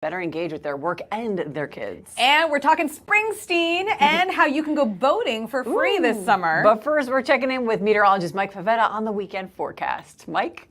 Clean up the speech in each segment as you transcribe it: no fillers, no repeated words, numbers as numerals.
better engage with their work and their kids. And we're talking Springsteen and how you can go boating for free this summer. But first, we're checking in with meteorologist Mike Favetta on the weekend forecast. Mike?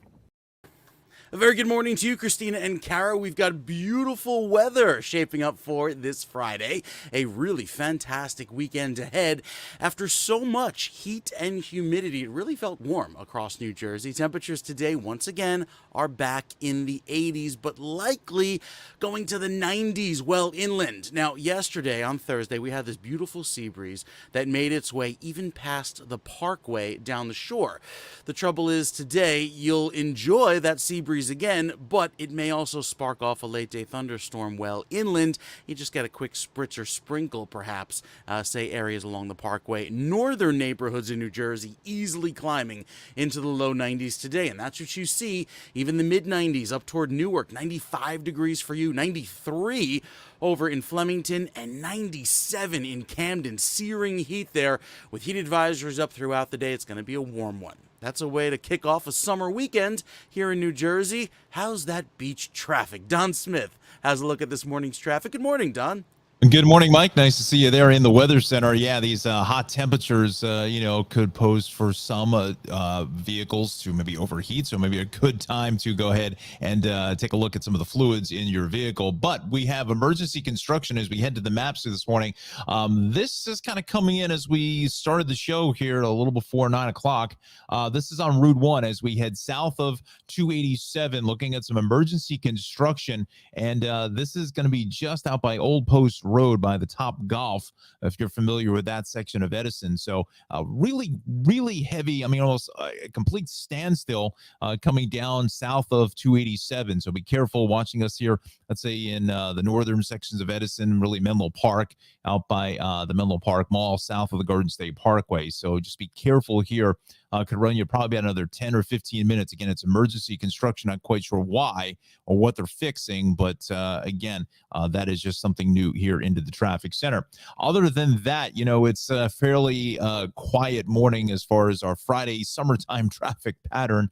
A very good morning to you, Christina and Kara. We've got beautiful weather shaping up for this Friday. A really fantastic weekend ahead. After so much heat and humidity, it really felt warm across New Jersey. Temperatures today, once again, are back in the 80s, but likely going to the 90s well inland. Now, yesterday on Thursday, we had this beautiful sea breeze that made its way even past the parkway down the shore. The trouble is today, you'll enjoy that sea breeze again, but it may also spark off a late day thunderstorm well inland. You just get a quick spritz or sprinkle, perhaps, say areas along the parkway. Northern neighborhoods in New Jersey easily climbing into the low 90s today, and that's what you see. Even the mid 90s up toward Newark, 95 degrees for you, 93 over in Flemington, and 97 in Camden. Searing heat there with heat advisories up throughout the day. It's going to be a warm one. That's a way to kick off a summer weekend here in New Jersey. How's that beach traffic? Don Smith has a look at this morning's traffic. Good morning, Don. Good morning, Mike. Nice to see you there in the weather center. Yeah, these hot temperatures, could pose for some vehicles to maybe overheat. So maybe a good time to go ahead and take a look at some of the fluids in your vehicle. But we have emergency construction as we head to the maps this morning. This is kind of coming in as we started the show here a little before 9 o'clock. This is on Route 1 as we head south of 287, looking at some emergency construction. And this is going to be just out by Old Post Road by the Top Golf, if you're familiar with that section of Edison. So really heavy, almost a complete standstill coming down south of 287. So be careful watching us here, let's say in the northern sections of Edison, really Menlo Park, out by the Menlo Park Mall, south of the Garden State Parkway. So just be careful here. Could run you probably another 10 or 15 minutes. Again, it's emergency construction. Not quite sure why or what they're fixing, but again, that is just something new here into the traffic center. Other than that, it's a fairly quiet morning as far as our Friday summertime traffic pattern.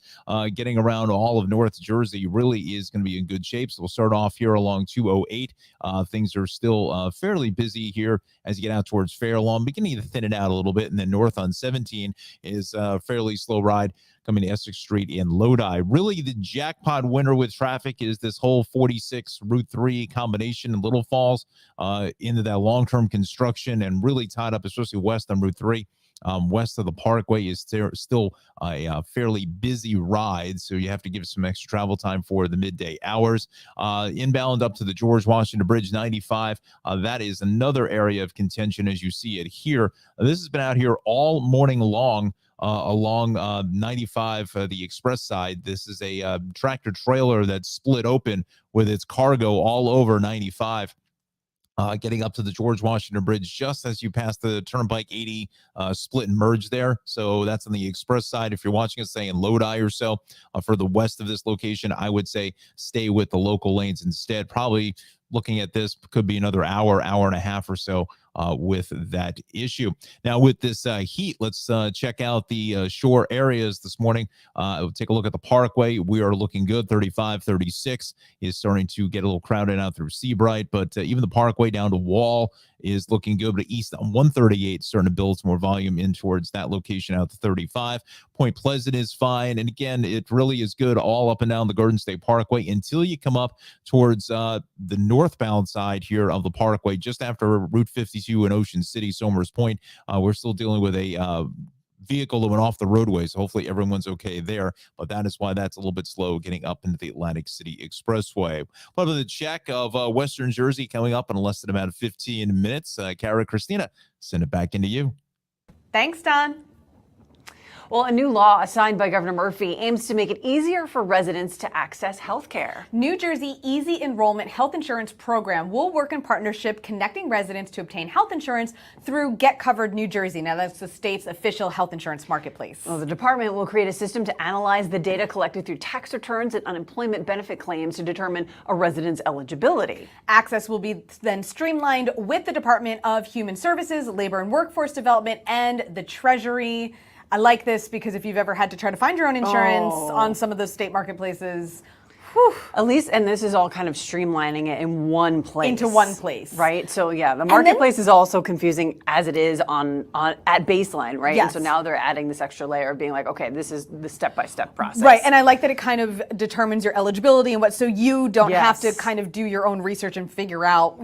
Getting around all of North Jersey really is going to be in good shape. So we'll start off here along 208. Things are still fairly busy here as you get out towards Fairlawn, beginning to thin it out a little bit, and then north on 17 is fairly slow ride coming to Essex Street in Lodi. Really, the jackpot winner with traffic is this whole 46 Route 3 combination in Little Falls into that long-term construction and really tied up, especially west on Route 3. West of the Parkway is still a fairly busy ride, so you have to give some extra travel time for the midday hours. Inbound up to the George Washington Bridge 95, that is another area of contention as you see it here. This has been out here all morning long. Along 95, the express side. This is a tractor trailer that's split open with its cargo all over 95. Getting up to the George Washington Bridge just as you pass the Turnpike 80 split and merge there. So that's on the express side. If you're watching us, say, in Lodi or so, for the west of this location, I would say stay with the local lanes instead. Probably looking at this could be another hour and a half or so with that issue. Now, with this heat, let's check out the shore areas this morning. We'll take a look at the Parkway. We are looking good. 35, 36 is starting to get a little crowded out through Seabright, but even the Parkway down to Wall is looking good. But east on 138 starting to build some more volume in towards that location out to 35. Point Pleasant is fine. And again, it really is good all up and down the Garden State Parkway until you come up towards the northbound side here of the Parkway, just after Route 52 in Ocean City, Somers Point. We're still dealing with a vehicle that went off the roadway, so hopefully everyone's okay there, but that is why that's a little bit slow getting up into the Atlantic City Expressway. But with the check of Western Jersey coming up in less than about 15 minutes, Kara, Christina, send it back into you. Thanks, Don. Well, a new law signed by Governor Murphy aims to make it easier for residents to access health care. New Jersey Easy Enrollment Health Insurance Program will work in partnership connecting residents to obtain health insurance through Get Covered New Jersey. Now, that's the state's official health insurance marketplace. Well, the department will create a system to analyze the data collected through tax returns and unemployment benefit claims to determine a resident's eligibility. Access will be then streamlined with the Department of Human Services, Labor and Workforce Development, and the Treasury. I like this because if you've ever had to try to find your own insurance on some of those state marketplaces, At least, and this is all kind of streamlining it in one place. Into one place. Right? So yeah, the marketplace is also confusing as it is on at baseline, right? Yes. And so now they're adding this extra layer of being like, okay, this is the step-by-step process. Right, and I like that it kind of determines your eligibility and what, so you don't have to Yes. kind of do your own research and figure out,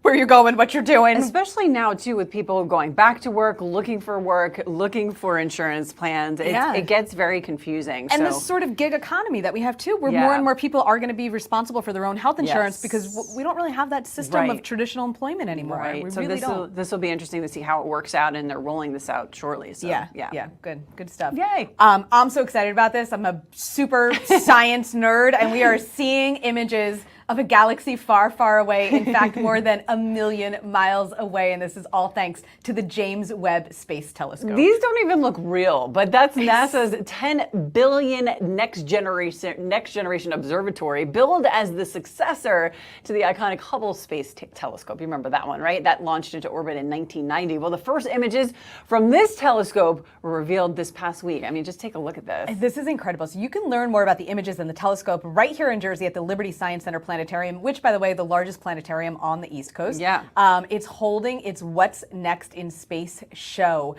where you're going, what you're doing. Especially now too, with people going back to work, looking for insurance plans. It gets very confusing. And so. this sort of gig economy that we have too, where more and more people are going to be responsible for their own health insurance because we don't really have that system of traditional employment anymore. Right. We So really don't. this will be interesting to see how it works out, and they're rolling this out shortly. So Yeah. Good stuff. Yay. I'm so excited about this. I'm a super science nerd, and we are seeing images of a galaxy far, far away. In fact, more than 1 million miles away. And this is all thanks to the James Webb Space Telescope. These don't even look real, but that's NASA's 10 billion next generation observatory, billed as the successor to the iconic Hubble Space Telescope. You remember that one, right? That launched into orbit in 1990. Well, the first images from this telescope were revealed this past week. I mean, just take a look at this. This is incredible. So you can learn more about the images and the telescope right here in Jersey at the Liberty Science Center Planetarium, which, by the way, the largest planetarium on the East Coast. Yeah. It's holding its What's Next in Space show,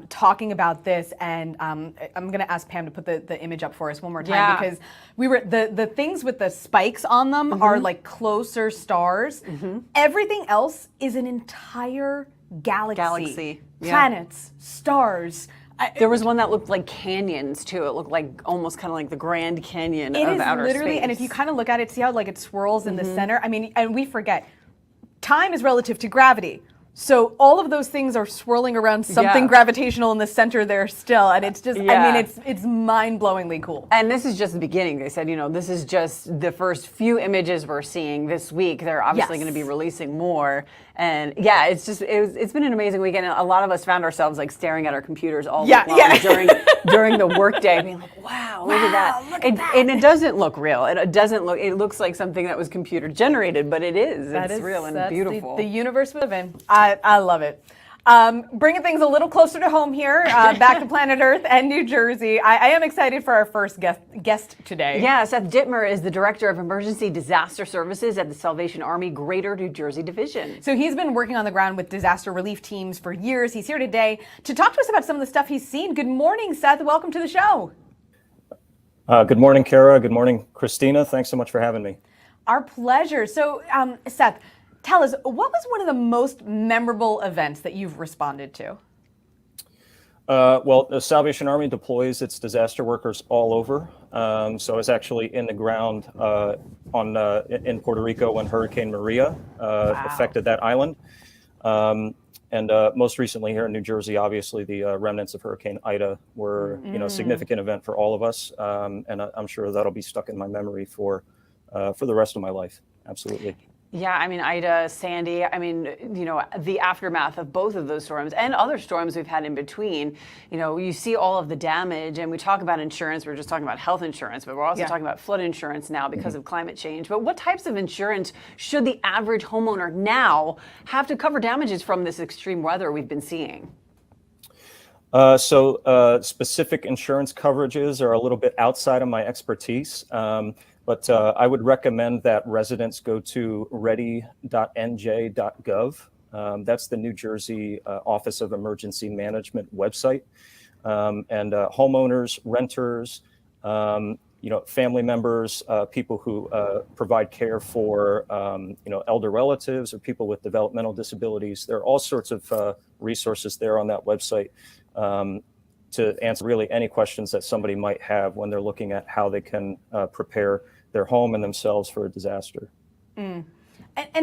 talking about this. And I'm going to ask Pam to put the image up for us one more time because we were the things with the spikes on them are like closer stars. Everything else is an entire galaxy. Planets, stars. There was one that looked like canyons too. It looked like almost kind of like the Grand Canyon of outer literally, space. and if you kind of look at it, see how like it swirls in the center? I mean, and we forget, time is relative to gravity. So all of those things are swirling around something gravitational in the center there still. And it's just, I mean, it's mind-blowingly cool. And this is just the beginning. They said, this is just the first few images we're seeing this week. They're obviously going to be releasing more. And yeah, it's been an amazing weekend. A lot of us found ourselves like staring at our computers all week long during the workday, being like, wow, look at that. And it doesn't look real. It looks like something that was computer generated, but it is. It's real and beautiful. The universe we live in. I love it. Bringing things a little closer to home here, back to planet Earth and New Jersey. I am excited for our first guest today. Yeah, Seth Dittmer is the Director of Emergency Disaster Services at the Salvation Army Greater New Jersey Division. So he's been working on the ground with disaster relief teams for years. He's here today to talk to us about some of the stuff he's seen. Good morning, Seth. Welcome to the show. Good morning, Kara. Good morning, Christina. Thanks so much for having me. Our pleasure. So, Seth, tell us, what was one of the most memorable events that you've responded to? Well, the Salvation Army deploys its disaster workers all over. So I was actually in the ground in Puerto Rico when Hurricane Maria affected that island. And most recently here in New Jersey, obviously the remnants of Hurricane Ida were, a significant event for all of us. And I'm sure that'll be stuck in my memory for the rest of my life. Absolutely. Yeah, I mean, Ida, Sandy, the aftermath of both of those storms and other storms we've had in between, you see all of the damage, and we talk about insurance, we're just talking about health insurance, but we're also talking about flood insurance now because of climate change. But what types of insurance should the average homeowner now have to cover damages from this extreme weather we've been seeing? So specific insurance coverages are a little bit outside of my expertise. But I would recommend that residents go to ready.nj.gov. That's the New Jersey Office of Emergency Management website. And homeowners, renters, family members, people who provide care for, elder relatives or people with developmental disabilities. There are all sorts of resources there on that website to answer really any questions that somebody might have when they're looking at how they can prepare their home and themselves for a disaster. And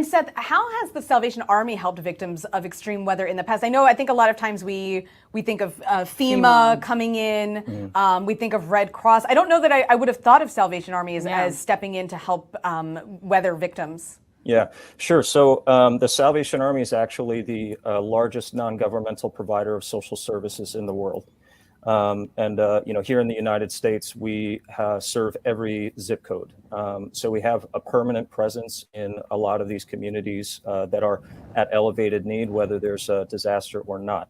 Seth, how has the Salvation Army helped victims of extreme weather in the past? I think a lot of times we think of FEMA coming in, we think of Red Cross. I don't know that I would have thought of Salvation Army as stepping in to help weather victims. Yeah, sure. So the Salvation Army is actually the largest non-governmental provider of social services in the world. Here in the United States, we serve every zip code. So we have a permanent presence in a lot of these communities that are at elevated need, whether there's a disaster or not.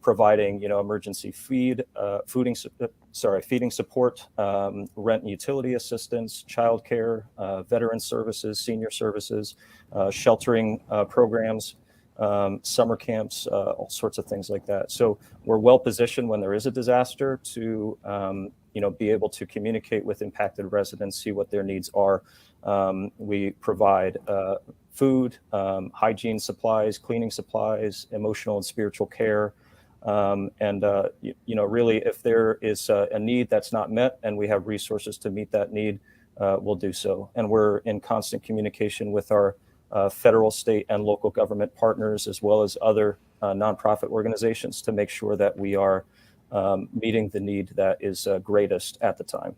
providing, emergency feeding support, rent and utility assistance, childcare, veteran services, senior services, sheltering programs, summer camps, all sorts of things like that. So we're well positioned when there is a disaster to, be able to communicate with impacted residents, see what their needs are. We provide food, hygiene supplies, cleaning supplies, emotional and spiritual care. Really, if there is a need that's not met and we have resources to meet that need, we'll do so. And we're in constant communication with our federal, state, and local government partners, as well as other nonprofit organizations, to make sure that we are meeting the need that is greatest at the time.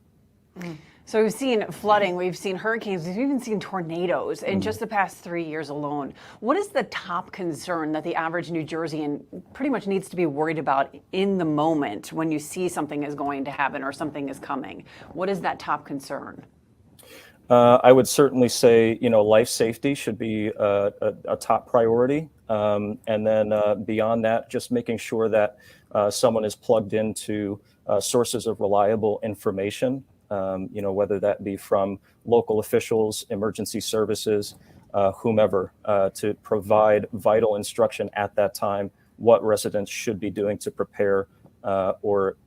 So we've seen flooding, we've seen hurricanes, we've even seen tornadoes in just the past 3 years alone. What is the top concern that the average New Jerseyan pretty much needs to be worried about in the moment when you see something is going to happen or something is coming? What is that top concern? I would certainly say, life safety should be a top priority. And then beyond that, just making sure that someone is plugged into sources of reliable information. Whether that be from local officials, emergency services, whomever, to provide vital instruction at that time, what residents should be doing to prepare or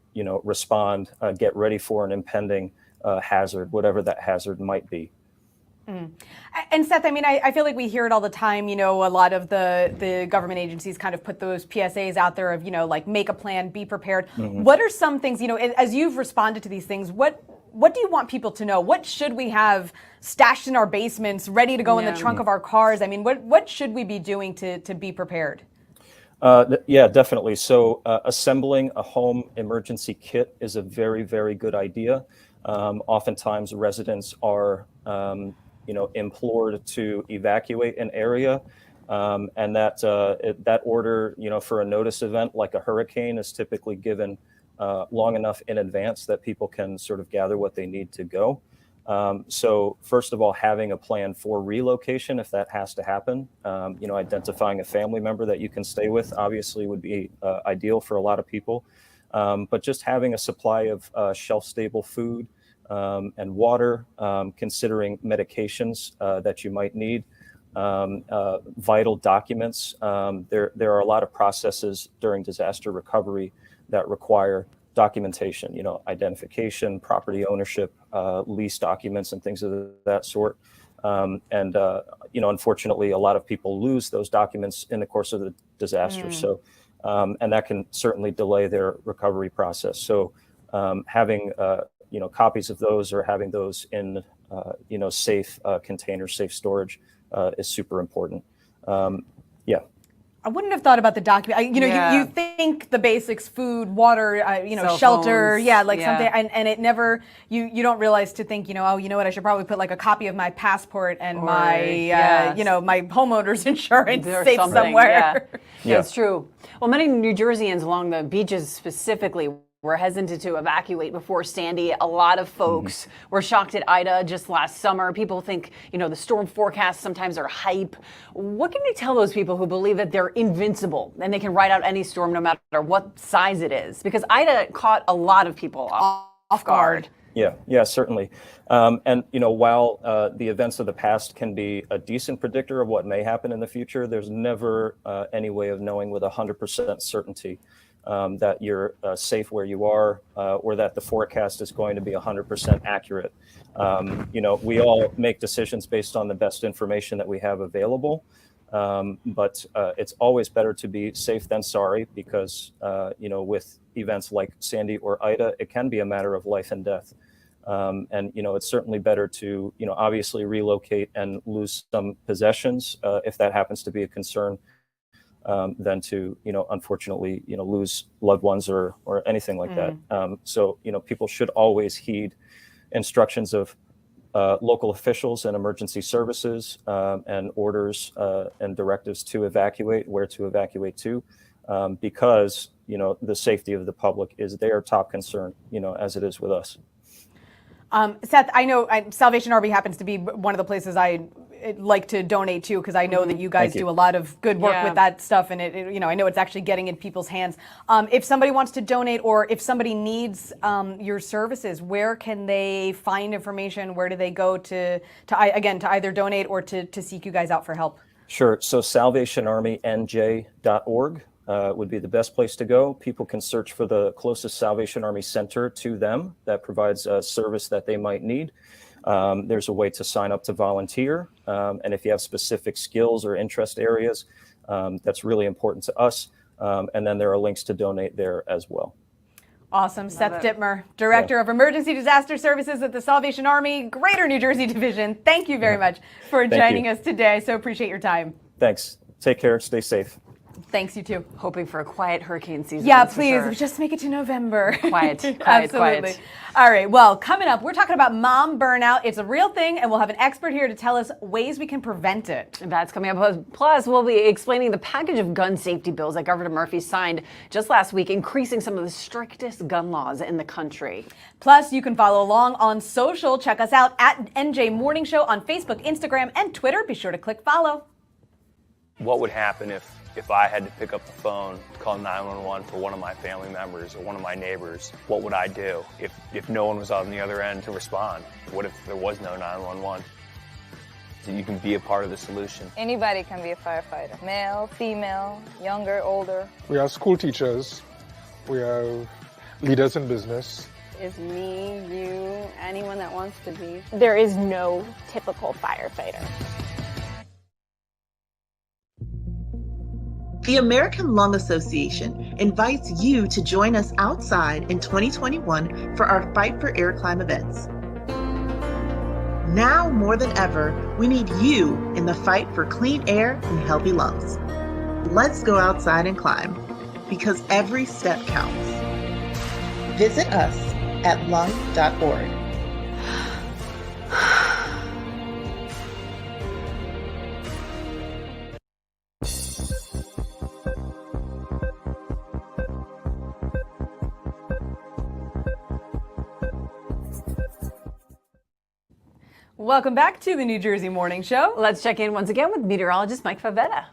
respond, get ready for an impending hazard, whatever that hazard might be. And Seth, I feel like we hear it all the time. A lot of the government agencies kind of put those PSAs out there of, like, make a plan, be prepared. What are some things, as you've responded to these things, what do you want people to know? What should we have stashed in our basements, ready to go in the trunk of our cars? What should we be doing to be prepared? Yeah, definitely. So assembling a home emergency kit is a very, very good idea. Oftentimes residents are, implored to evacuate an area. And that order, for a notice event like a hurricane is typically given long enough in advance that people can sort of gather what they need to go. So first of all, having a plan for relocation, if that has to happen, identifying a family member that you can stay with obviously would be ideal for a lot of people. But just having a supply of shelf-stable food and water, considering medications that you might need, vital documents. There are a lot of processes during disaster recovery that require documentation, identification, property ownership, lease documents, and things of that sort. Unfortunately, a lot of people lose those documents in the course of the disaster. So, and that can certainly delay their recovery process. So, having copies of those or having those in safe containers, safe storage is super important. Yeah. I wouldn't have thought about the document. You think the basics: food, water, shelter, phones. Something, and it never. You don't realize to think, what, I should probably put like a copy of my passport and my my homeowner's insurance safe somewhere. Yeah, it's true. Well, many New Jerseyans along the beaches specifically were hesitant to evacuate before Sandy. A lot of folks were shocked at Ida just last summer. People think, the storm forecasts sometimes are hype. What can you tell those people who believe that they're invincible and they can ride out any storm no matter what size it is? Because Ida caught a lot of people off guard. Yeah, certainly. And while the events of the past can be a decent predictor of what may happen in the future, there's never any way of knowing with 100% certainty that you're safe where you are, or that the forecast is going to be 100% accurate. We all make decisions based on the best information that we have available. But it's always better to be safe than sorry, because, with events like Sandy or Ida, it can be a matter of life and death. And it's certainly better to, obviously relocate and lose some possessions if that happens to be a concern, than to, unfortunately, lose loved ones or anything like that. So, people should always heed instructions of local officials and emergency services, and orders and directives to evacuate, where to evacuate to, because, the safety of the public is their top concern, as it is with us. Seth, I know Salvation Army happens to be one of the places I like to donate too, because I know that you guys do a lot of good work with that stuff, and I know it's actually getting in people's hands. If somebody wants to donate, or if somebody needs your services, where can they find information? Where do they go to either donate or to seek you guys out for help? Sure. So salvationarmynj.org would be the best place to go. People can search for the closest Salvation Army center to them that provides a service that they might need. There's a way to sign up to volunteer. And if you have specific skills or interest areas, that's really important to us. And then there are links to donate there as well. Awesome. Seth Dittmer, Director of Emergency Disaster Services at the Salvation Army, Greater New Jersey Division. Thank you very much for joining us today. I so appreciate your time. Thanks. Take care. Stay safe. Thanks, you too. Hoping for a quiet hurricane season. Yeah, please, just make it to November. Quiet. Absolutely. All right, well, coming up, we're talking about mom burnout. It's a real thing, and we'll have an expert here to tell us ways we can prevent it. That's coming up. Plus, we'll be explaining the package of gun safety bills that Governor Murphy signed just last week, increasing some of the strictest gun laws in the country. Plus, you can follow along on social. Check us out at NJ Morning Show on Facebook, Instagram, and Twitter. Be sure to click follow. What would happen if I had to pick up the phone to call 911 for one of my family members or one of my neighbors? What would I do if no one was on the other end to respond? What if there was no 911? So you can be a part of the solution. Anybody can be a firefighter. Male, female, younger, older. We have school teachers. We have leaders in business. Is me, you, anyone that wants to be. There is no typical firefighter. The American Lung Association invites you to join us outside in 2021 for our Fight for Air Climb events. Now more than ever, we need you in the fight for clean air and healthy lungs. Let's go outside and climb, because every step counts. Visit us at lung.org. Welcome back to the New Jersey Morning Show. Let's check in once again with meteorologist Mike Favetta.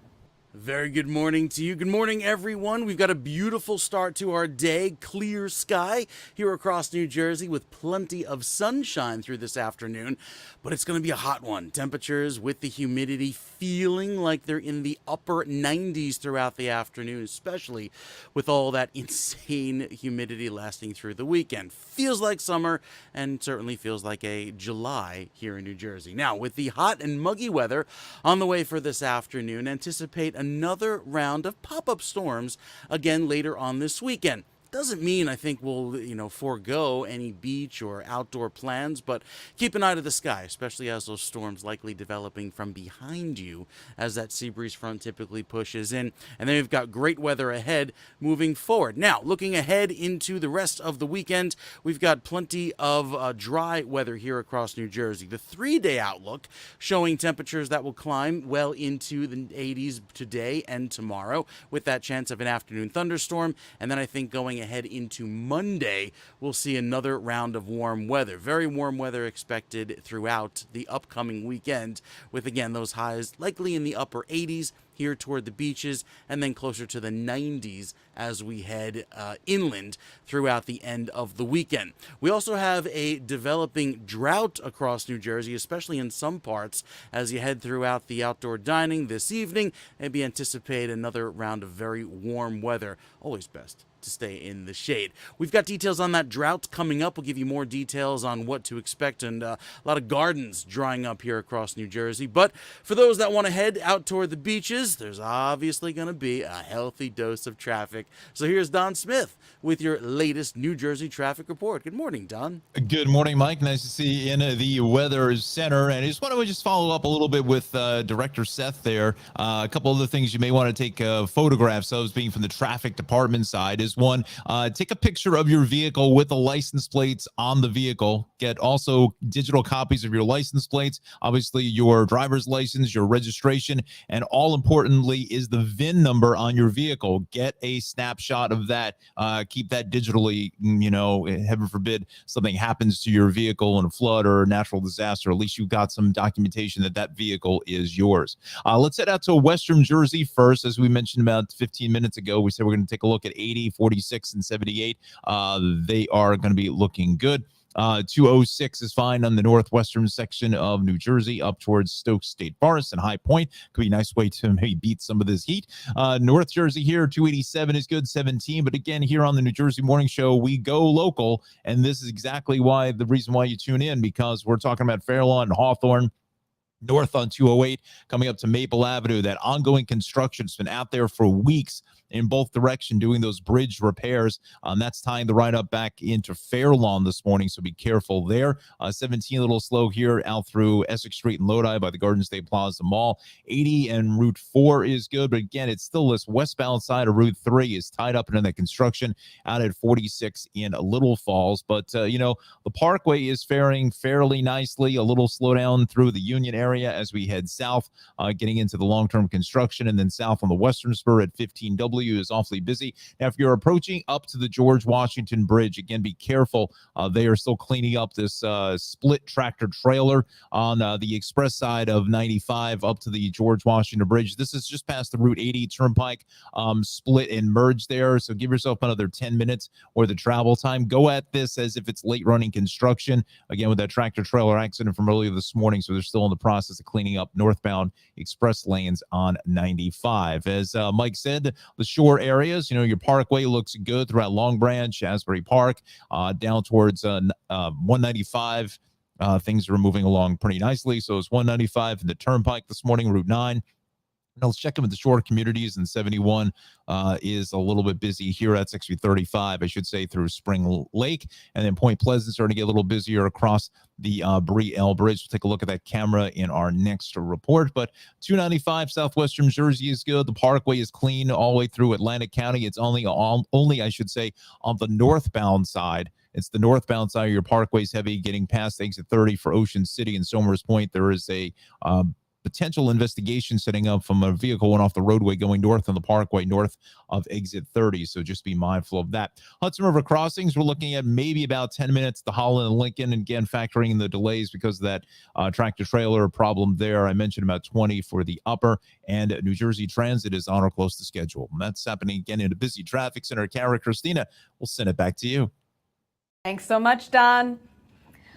Very good morning to you. Good morning, everyone. We've got a beautiful start to our day. Clear sky here across New Jersey with plenty of sunshine through this afternoon. But it's going to be a hot one. Temperatures with the humidity feeling like they're in the upper 90s throughout the afternoon, especially with all that insane humidity lasting through the weekend. Feels like summer and certainly feels like a July here in New Jersey. Now, with the hot and muggy weather on the way for this afternoon, anticipate another round of pop-up storms again later on this weekend. Doesn't mean I think we'll, forego any beach or outdoor plans, but keep an eye to the sky, especially as those storms likely developing from behind you as that sea breeze front typically pushes in. And then we've got great weather ahead moving forward. Now, looking ahead into the rest of the weekend, we've got plenty of dry weather here across New Jersey. The 3-day outlook showing temperatures that will climb well into the 80s today and tomorrow with that chance of an afternoon thunderstorm. And then I think going ahead into Monday, we'll see another round of warm weather. Very warm weather expected throughout the upcoming weekend, with again those highs likely in the upper 80s here toward the beaches, and then closer to the 90s as we head inland throughout the end of the weekend. We also have a developing drought across New Jersey, especially in some parts as you head throughout the outdoor dining this evening. Maybe anticipate another round of very warm weather. Always best to stay in the shade. We've got details on that drought coming up. We'll give you more details on what to expect, and a lot of gardens drying up here across New Jersey. But for those that want to head out toward the beaches, there's obviously going to be a healthy dose of traffic. So here's Don Smith with your latest New Jersey traffic report. Good morning, Don. Good morning, Mike. Nice to see you in the Weather Center. And I just want to follow up a little bit with Director Seth there. A couple other things you may want to take photographs of, being from the traffic department side, is one, take a picture of your vehicle with the license plates on the vehicle. Get also digital copies of your license plates, obviously your driver's license, your registration, and all important importantly, is the VIN number on your vehicle. Get a snapshot of that. Keep that digitally. Heaven forbid something happens to your vehicle in a flood or a natural disaster. At least you've got some documentation that vehicle is yours. Let's head out to Western Jersey first. As we mentioned about 15 minutes ago, we said we're going to take a look at 80, 46, and 78. They are going to be looking good. 206 is fine on the northwestern section of New Jersey up towards Stokes State Forest and High Point. Could be a nice way to maybe beat some of this heat. North Jersey here, 287 is good, 17. But again, here on the New Jersey Morning Show, we go local. And this is exactly the reason why you tune in, because we're talking about Fairlawn and Hawthorne. North on 208, coming up to Maple Avenue. That ongoing construction has been out there for weeks in both directions doing those bridge repairs. That's tying the ride up back into Fairlawn this morning, so be careful there. 17 a little slow here out through Essex Street and Lodi by the Garden State Plaza Mall. 80 and Route 4 is good, but again, it's still this westbound side of Route 3 is tied up in that construction out at 46 in Little Falls. But, the Parkway is faring fairly nicely. A little slowdown through the Union area as we head south, getting into the long-term construction, and then south on the western spur at 15W is awfully busy. Now, if you're approaching up to the George Washington Bridge, again, be careful. They are still cleaning up this split tractor trailer on the express side of 95 up to the George Washington Bridge. This is just past the Route 80 Turnpike split and merge there. So give yourself another 10 minutes or the travel time. Go at this as if it's late running construction. Again, with that tractor trailer accident from earlier this morning. So they're still in the process of cleaning up northbound express lanes on 95. As Mike said, the shore areas, your Parkway looks good throughout Long Branch, Asbury Park, down towards 195. Things are moving along pretty nicely. So it's 195 in the Turnpike this morning, Route 9. Now let's check in with the shore communities, and 71 is a little bit busy here. That's actually 35, I should say, through Spring Lake. And then Point Pleasant starting to get a little busier across the Bree-El Bridge. We'll take a look at that camera in our next report. But 295 southwestern Jersey is good. The Parkway is clean all the way through Atlantic County. It's only, I should say, on the northbound side. It's the northbound side of your Parkway's heavy, getting past exit 30 for Ocean City and Somers Point. There is a potential investigation setting up from a vehicle went off the roadway going north on the Parkway north of exit 30. So just be mindful of that. Hudson River crossings, we're looking at maybe about 10 minutes to Holland and Lincoln. And again, factoring in the delays because of that tractor trailer problem there. I mentioned about 20 for the upper, and New Jersey Transit is on or close to schedule. And that's happening again in a busy traffic center. Kara, Christina, we'll send it back to you. Thanks so much, Don.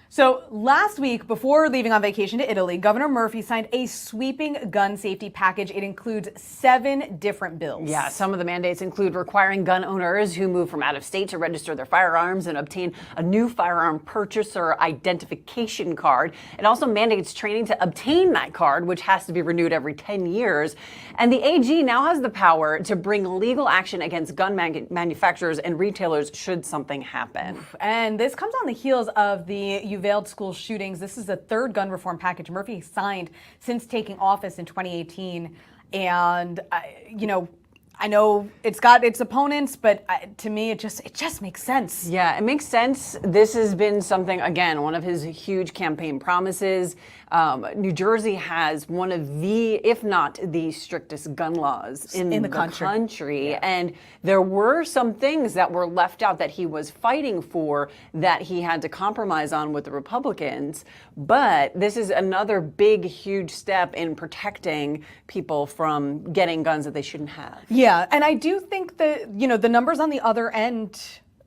So last week, before leaving on vacation to Italy, Governor Murphy signed a sweeping gun safety package. It includes 7 different bills. Yeah, some of the mandates include requiring gun owners who move from out of state to register their firearms and obtain a new firearm purchaser identification card. It also mandates training to obtain that card, which has to be renewed every 10 years. And the AG now has the power to bring legal action against gun manufacturers and retailers should something happen. And this comes on the heels of the Uvalde school shootings. This is the 3rd gun reform package Murphy signed since taking office in 2018. And, I know it's got its opponents, but to me, it just makes sense. Yeah, it makes sense. This has been something, again, one of his huge campaign promises. New Jersey has one of the, if not the strictest gun laws in the country. Yeah. And there were some things that were left out that he was fighting for that he had to compromise on with the Republicans. But this is another big, huge step in protecting people from getting guns that they shouldn't have. Yeah, and I do think that, the numbers on the other end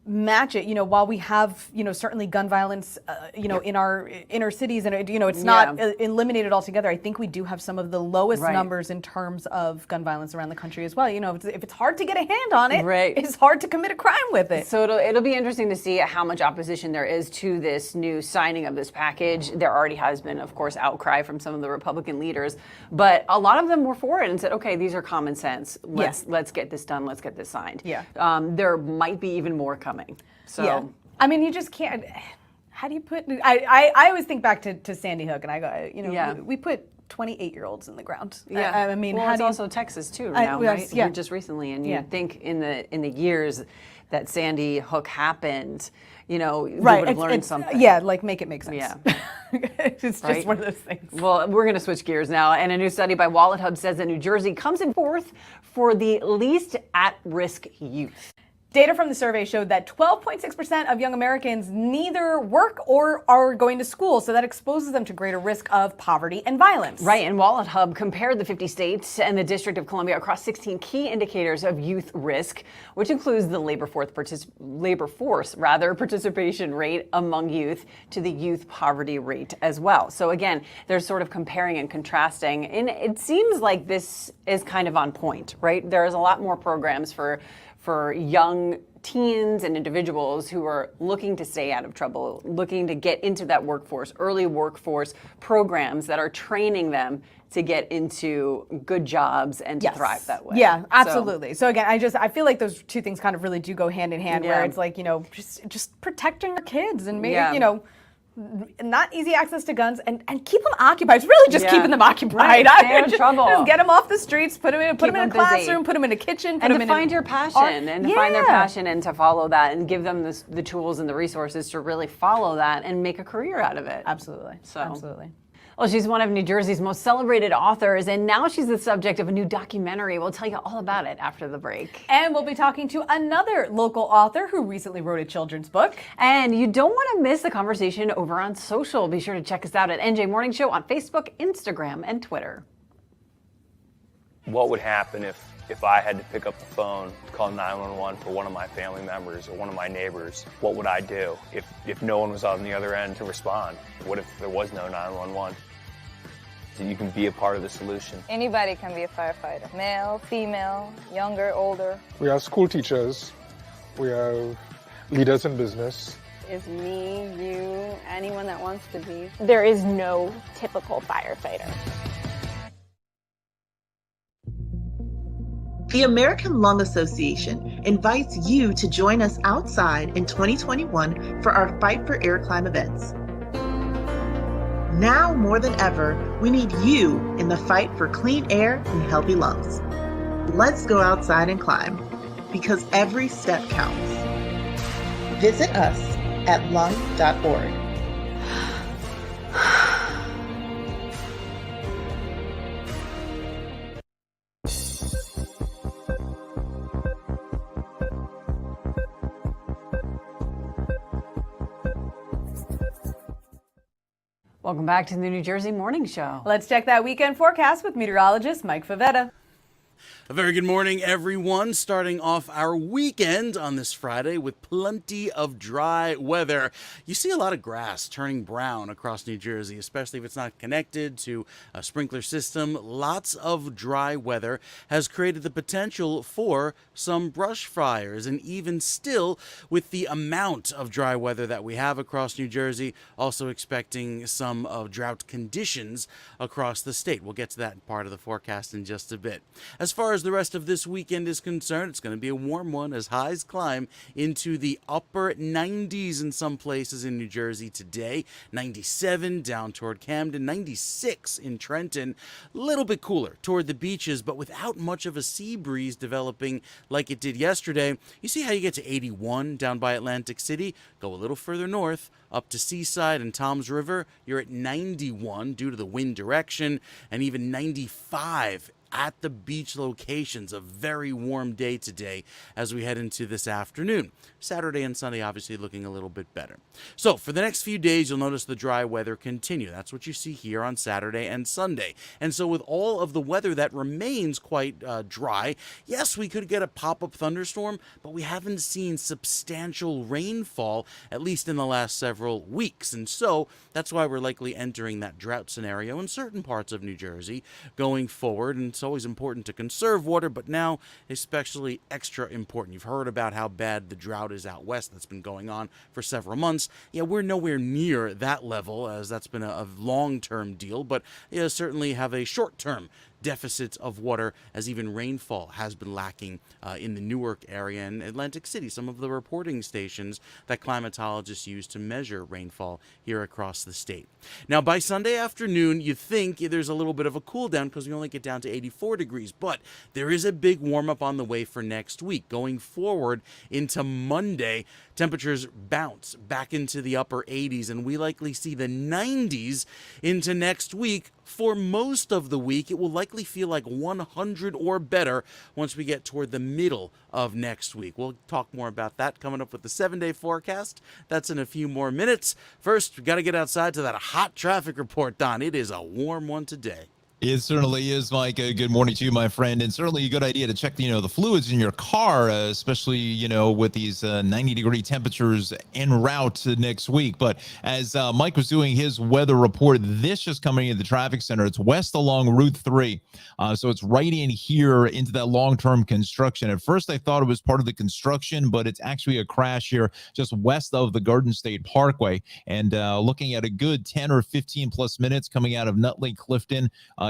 match it. While we have, certainly gun violence, in our inner cities, and it's not eliminated altogether. I think we do have some of the lowest numbers in terms of gun violence around the country as well. If it's hard to get a hand on it, it's hard to commit a crime with it. So it'll be interesting to see how much opposition there is to this new signing of this package. There already has been, of course, outcry from some of the Republican leaders, but a lot of them were for it and said, okay, these are common sense. Let's get this done. Let's get this signed. Yeah. There might be even more coming. So yeah. I mean, you just can't. How do you put? I always think back to Sandy Hook, and I go, we put 28-year-olds in the ground. Yeah, I mean, well, how it's do you, also Texas too now, right? Yeah. Just recently, and you think in the years that Sandy Hook happened, you know, we would have learned something. Yeah, like make it make sense. Yeah. It's just one of those things. Well, we're going to switch gears now. And a new study by Wallet Hub says that New Jersey comes in fourth for the least at-risk youth. Data from the survey showed that 12.6% of young Americans neither work or are going to school, so that exposes them to greater risk of poverty and violence. Right, and Wallet Hub compared the 50 states and the District of Columbia across 16 key indicators of youth risk, which includes the labor force participation rate among youth to the youth poverty rate as well. So again, they're sort of comparing and contrasting, and it seems like this is kind of on point, right? There's a lot more programs for young teens and individuals who are looking to stay out of trouble, looking to get into that workforce, early workforce programs that are training them to get into good jobs and to thrive that way. Yeah, absolutely. So again, I feel like those two things kind of really do go hand in hand, where it's like, you know, just protecting your kids and maybe, you know, not easy access to guns and keep them occupied. It's really just keeping them occupied. Right. Stay out of trouble. Just get them off the streets, put them in a classroom, put them in a kitchen, and to find your passion and to find their passion and to follow that and give them the tools and the resources to really follow that and make a career out of it. Absolutely. So. Absolutely. Well, she's one of New Jersey's most celebrated authors, and now she's the subject of a new documentary. We'll tell you all about it after the break. And we'll be talking to another local author who recently wrote a children's book. And you don't want to miss the conversation over on social. Be sure to check us out at NJ Morning Show on Facebook, Instagram, and Twitter. What would happen if I had to pick up the phone, call 911 for one of my family members or one of my neighbors? What would I do if no one was on the other end to respond? What if there was no 911? So you can be a part of the solution. Anybody can be a firefighter. Male, female, younger, older. We have school teachers. We have leaders in business. Is me, you, anyone that wants to be. There is no typical firefighter. The American Lung Association invites you to join us outside in 2021 for our Fight for Air Climb events. Now more than ever, we need you in the fight for clean air and healthy lungs. Let's go outside and climb, because every step counts. Visit us at lung.org. Welcome back to the New Jersey Morning Show. Let's check that weekend forecast with meteorologist Mike Favetta. A very good morning, everyone. Starting off our weekend on this Friday with plenty of dry weather. You see a lot of grass turning brown across New Jersey, especially if it's not connected to a sprinkler system. Lots of dry weather has created the potential for some brush fires. And even still, with the amount of dry weather that we have across New Jersey, also expecting some of drought conditions across the state. We'll get to that part of the forecast in just a bit. As far as the rest of this weekend is concerned, it's going to be a warm one as highs climb into the upper 90s in some places in New Jersey today. 97 down toward Camden, 96 in Trenton. A little bit cooler toward the beaches, but without much of a sea breeze developing like it did yesterday. You see how you get to 81 down by Atlantic City? Go a little further north, up to Seaside and Toms River, you're at 91 due to the wind direction, and even 95 at the beach locations. A very warm day today as we head into this afternoon. Saturday and Sunday obviously looking a little bit better. So for the next few days, you'll notice the dry weather continue. That's what you see here on Saturday and Sunday. And so with all of the weather that remains quite dry, yes, we could get a pop-up thunderstorm, but we haven't seen substantial rainfall, at least in the last several weeks. And so that's why we're likely entering that drought scenario in certain parts of New Jersey going forward. And it's always important to conserve water, but now especially extra important. You've heard about how bad the drought is out west that's been going on for several months. Yeah, we're nowhere near that level, as that's been a long-term deal, but certainly have a short-term deficits of water, as even rainfall has been lacking in the Newark area and Atlantic City, some of the reporting stations that climatologists use to measure rainfall here across the state. Now, by Sunday afternoon, you think there's a little bit of a cool down because we only get down to 84 degrees, but there is a big warm up on the way for next week. Going forward into Monday, temperatures bounce back into the upper 80s, and we likely see the 90s into next week. For most of the week, it will likely feel like 100 or better once we get toward the middle of next week. We'll talk more about that coming up with the 7-day forecast. That's in a few more minutes. First, we got to get outside to that hot traffic report, Don. It is a warm one today. It certainly is, Mike. Good morning to you, my friend. And certainly a good idea to check, the fluids in your car, especially, with these 90-degree temperatures en route next week. But as Mike was doing his weather report, this just coming into the traffic center. It's west along Route 3. So it's right in here into that long-term construction. At first, I thought it was part of the construction, but it's actually a crash here just west of the Garden State Parkway. And looking at a good 10 or 15 plus minutes coming out of Nutley, Clifton,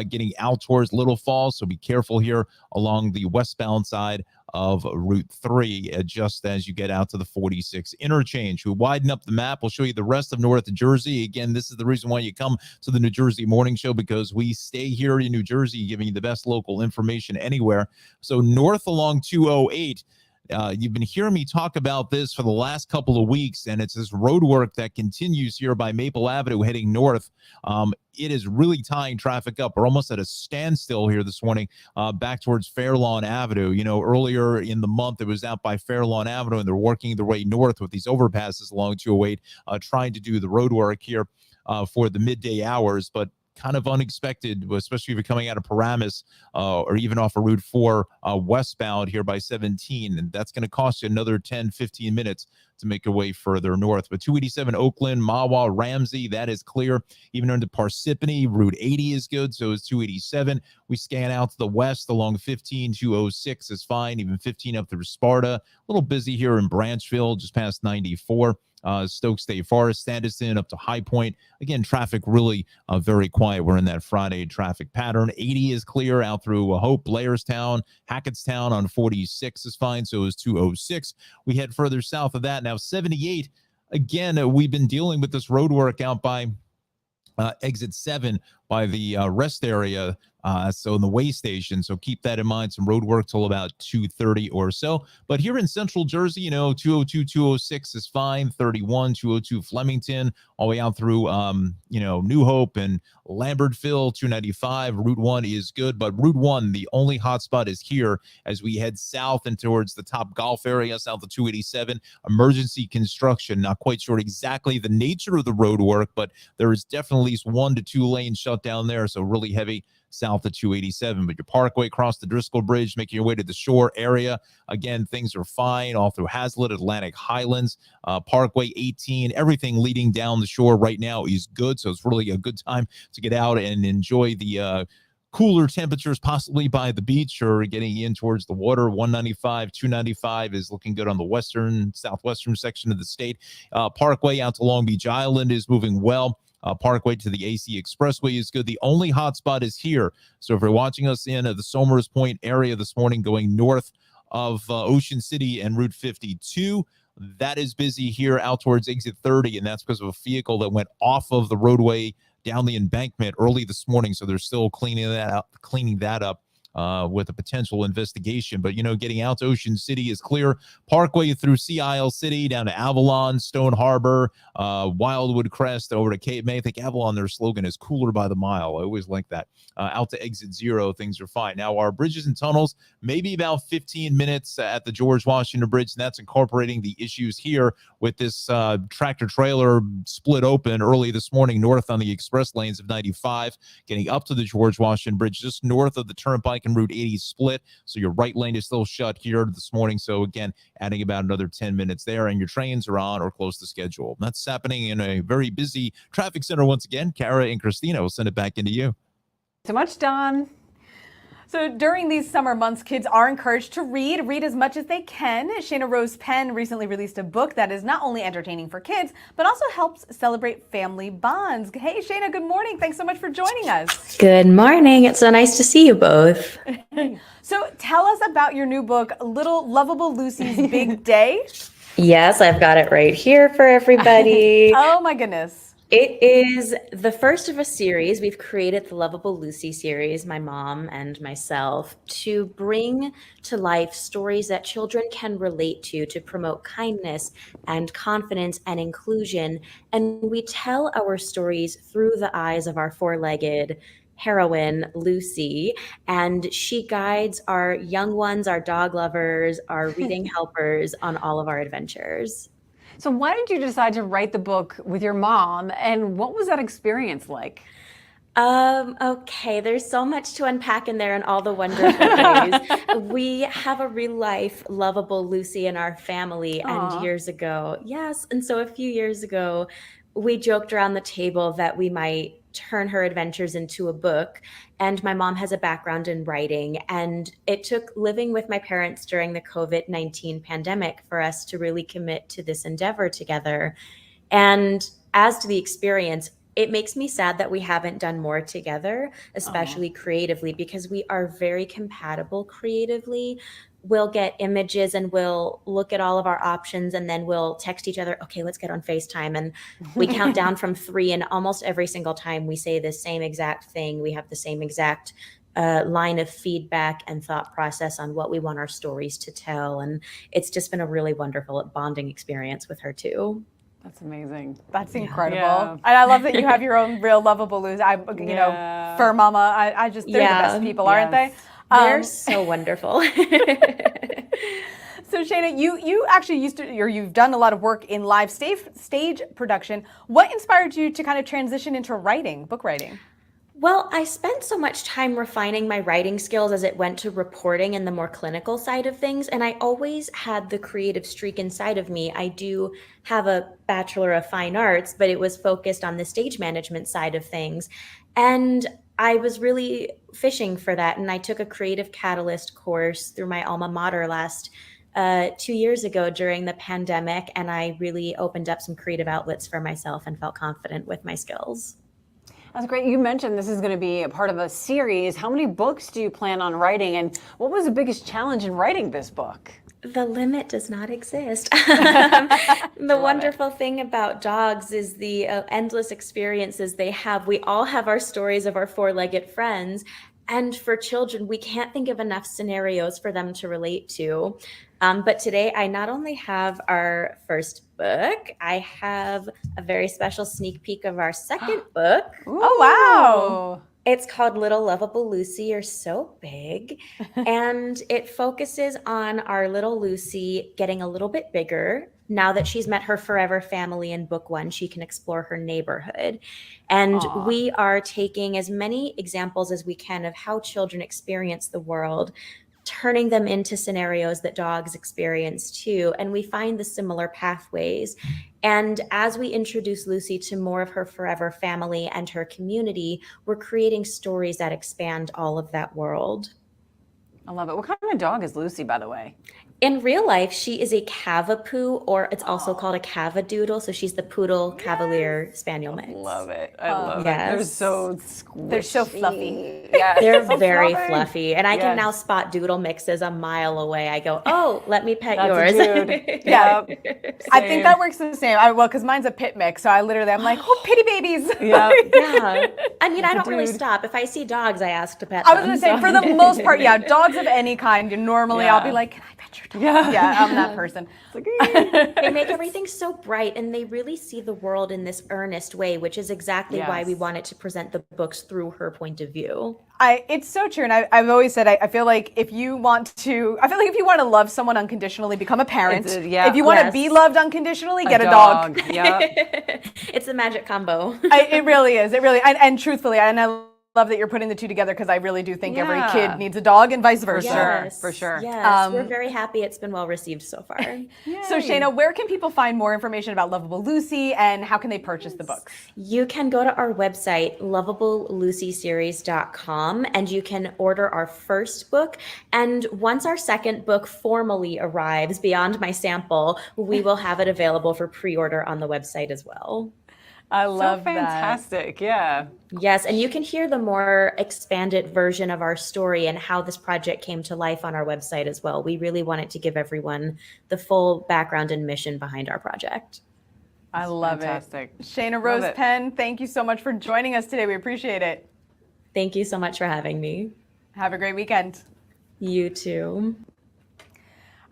getting out towards Little Falls. So be careful here along the westbound side of Route 3, just as you get out to the 46 interchange. We widen up the map. We'll show you the rest of North Jersey. Again, this is the reason why you come to the New Jersey Morning Show, because we stay here in New Jersey, giving you the best local information anywhere. So north along 208, you've been hearing me talk about this for the last couple of weeks, and it's this road work that continues here by Maple Avenue heading north. It is really tying traffic up. We're almost at a standstill here this morning back towards Fairlawn Avenue. Earlier in the month, it was out by Fairlawn Avenue, and they're working their way north with these overpasses along 208, trying to do the road work here for the midday hours. But kind of unexpected, especially if you're coming out of Paramus or even off of Route 4 westbound here by 17. And that's going to cost you another 10, 15 minutes to make your way further north. But 287 Oakland, Mahwah, Ramsey, that is clear. Even into Parsippany, Route 80 is good. So is 287. We scan out to the west along 15, 206 is fine. Even 15 up through Sparta. A little busy here in Branchville, just past 94. Stokes State Forest, Sanderson up to High Point. Again, traffic really very quiet. We're in that Friday traffic pattern. 80 is clear out through Hope, Blairstown, Hackettstown on 46 is fine. So is 206. We head further south of that. Now 78, again, we've been dealing with this road work out by exit 7 by the rest area. So in the way station. So keep that in mind. Some road work till about 2:30 or so. But here in central Jersey, 202, 206 is fine. 31, 202 Flemington, all the way out through, New Hope and Lambertville, 295. Route 1 is good. But Route 1, the only hotspot is here as we head south and towards the Top Golf area, south of 287. Emergency construction. Not quite sure exactly the nature of the road work, but there is definitely at least 1 to 2 lanes shut down there. So really heavy south of 287, but your Parkway across the Driscoll Bridge, making your way to the shore area. Again, things are fine all through Hazlitt, Atlantic Highlands, Parkway 18, everything leading down the shore right now is good. So it's really a good time to get out and enjoy the cooler temperatures, possibly by the beach or getting in towards the water. 195, 295 is looking good on the southwestern section of the state. Parkway out to Long Beach Island is moving well. Parkway to the AC Expressway is good. The only hotspot is here. So if you're watching us in the Somers Point area this morning going north of Ocean City and Route 52, that is busy here out towards exit 30, and that's because of a vehicle that went off of the roadway down the embankment early this morning. So they're still cleaning that up. With a potential investigation. But, getting out to Ocean City is clear. Parkway through Sea Isle City, down to Avalon, Stone Harbor, Wildwood Crest, over to Cape May. I think Avalon, their slogan is cooler by the mile. I always like that. Out to exit 0, things are fine. Now, our bridges and tunnels, maybe about 15 minutes at the George Washington Bridge, and that's incorporating the issues here with this tractor trailer split open early this morning north on the express lanes of 95, getting up to the George Washington Bridge just north of the Turnpike and Route 80 split. So your right lane is still shut here this morning. So again, adding about another 10 minutes there, and your trains are on or close to schedule. That's happening in a very busy traffic center once again. Kara and Christina, will send it back into you. So much, Don. So during these summer months, kids are encouraged to read as much as they can. Shayna Rose Penn recently released a book that is not only entertaining for kids, but also helps celebrate family bonds. Hey, Shayna, good morning. Thanks so much for joining us. Good morning. It's so nice to see you both. So tell us about your new book, Little Lovable Lucy's Big Day. Yes, I've got it right here for everybody. Oh my goodness. It is the first of a series. We've created the Lovable Lucy series, my mom and myself, to bring to life stories that children can relate to promote kindness and confidence and inclusion. And we tell our stories through the eyes of our four-legged heroine, Lucy, and she guides our young ones, our dog lovers, our reading helpers on all of our adventures. So why did you decide to write the book with your mom, and what was that experience like? Okay, there's so much to unpack in there and all the wonderful ways. We have a real life lovable Lucy in our family. And years ago, and so a few years ago, we joked around the table that we might turn her adventures into a book. And my mom has a background in writing, and it took living with my parents during the COVID-19 pandemic for us to really commit to this endeavor together. And as to the experience, it makes me sad that we haven't done more together, especially creatively, because we are very compatible creatively. We'll get images and we'll look at all of our options, and then we'll text each other, okay, let's get on FaceTime. And we count down from 3, and almost every single time we say the same exact thing. We have the same exact line of feedback and thought process on what we want our stories to tell. And it's just been a really wonderful bonding experience with her too. That's amazing. That's incredible. Yeah. And I love that you have your own real lovable Lucy. You know, fur mama, I just, they're the best people, aren't they? They're so wonderful. So Shayna, you actually you've done a lot of work in live stage production. What inspired you to kind of transition into book writing? Well, I spent so much time refining my writing skills as it went to reporting and the more clinical side of things. And I always had the creative streak inside of me. I do have a Bachelor of Fine Arts, but it was focused on the stage management side of things. And I was really fishing for that. And I took a creative catalyst course through my alma mater last 2 years ago during the pandemic. And I really opened up some creative outlets for myself and felt confident with my skills. That's great. You mentioned this is going to be a part of a series. How many books do you plan on writing, and what was the biggest challenge in writing this book? The limit does not exist. The wonderful thing about dogs is the endless experiences they have. We all have our stories of our four-legged friends. And for children, we can't think of enough scenarios for them to relate to. But today, I not only have our first book, I have a very special sneak peek of our second book. Ooh. Oh, wow. It's called Little Lovable Lucy, You're So Big. And it focuses on our little Lucy getting a little bit bigger. Now that she's met her forever family in book 1, she can explore her neighborhood. And we are taking as many examples as we can of how children experience the world, turning them into scenarios that dogs experience too. And we find the similar pathways. And as we introduce Lucy to more of her forever family and her community, we're creating stories that expand all of that world. I love it. What kind of dog is Lucy, by the way? In real life, she is a Cavapoo, or it's also called a Cavadoodle. So she's the Poodle Cavalier Spaniel mix. Love it. I love it. They're so squishy. They're so fluffy. Yeah, they're so very fluffy. And I can now spot doodle mixes a mile away. I go, oh, let me pet yours. Yeah. I think that works the same. Well, because mine's a pit mix. So I'm like, oh, pity babies. Yeah. I mean, I don't really stop. If I see dogs, I ask to pet them. I was going to say, for the most part, dogs of any kind, normally I'll be like, can I pet your dog? Yeah, I'm that person. They make everything so bright, and they really see the world in this earnest way, which is exactly why we wanted to present the books through her point of view. It's so true, and I've always said I feel like if you want to love someone unconditionally, become a parent. If you want to be loved unconditionally, get a dog. Yeah, it's the magic combo. It really is. It really, and truthfully, and I Love that you're putting the two together because I really do think every kid needs a dog and vice versa. For sure. Yes, we're very happy it's been well received so far. So Shayna, where can people find more information about Lovable Lucy and how can they purchase the books? You can go to our website, lovablelucyseries.com, and you can order our first book. And once our second book formally arrives beyond my sample, we will have it available for pre-order on the website as well. I love that. Fantastic, yeah. Yes, and you can hear the more expanded version of our story and how this project came to life on our website as well. We really wanted to give everyone the full background and mission behind our project. I love Fantastic. it. Shayna Rose Penn, thank you so much for joining us today. We appreciate it. Thank you so much for having me. Have a great weekend. You too.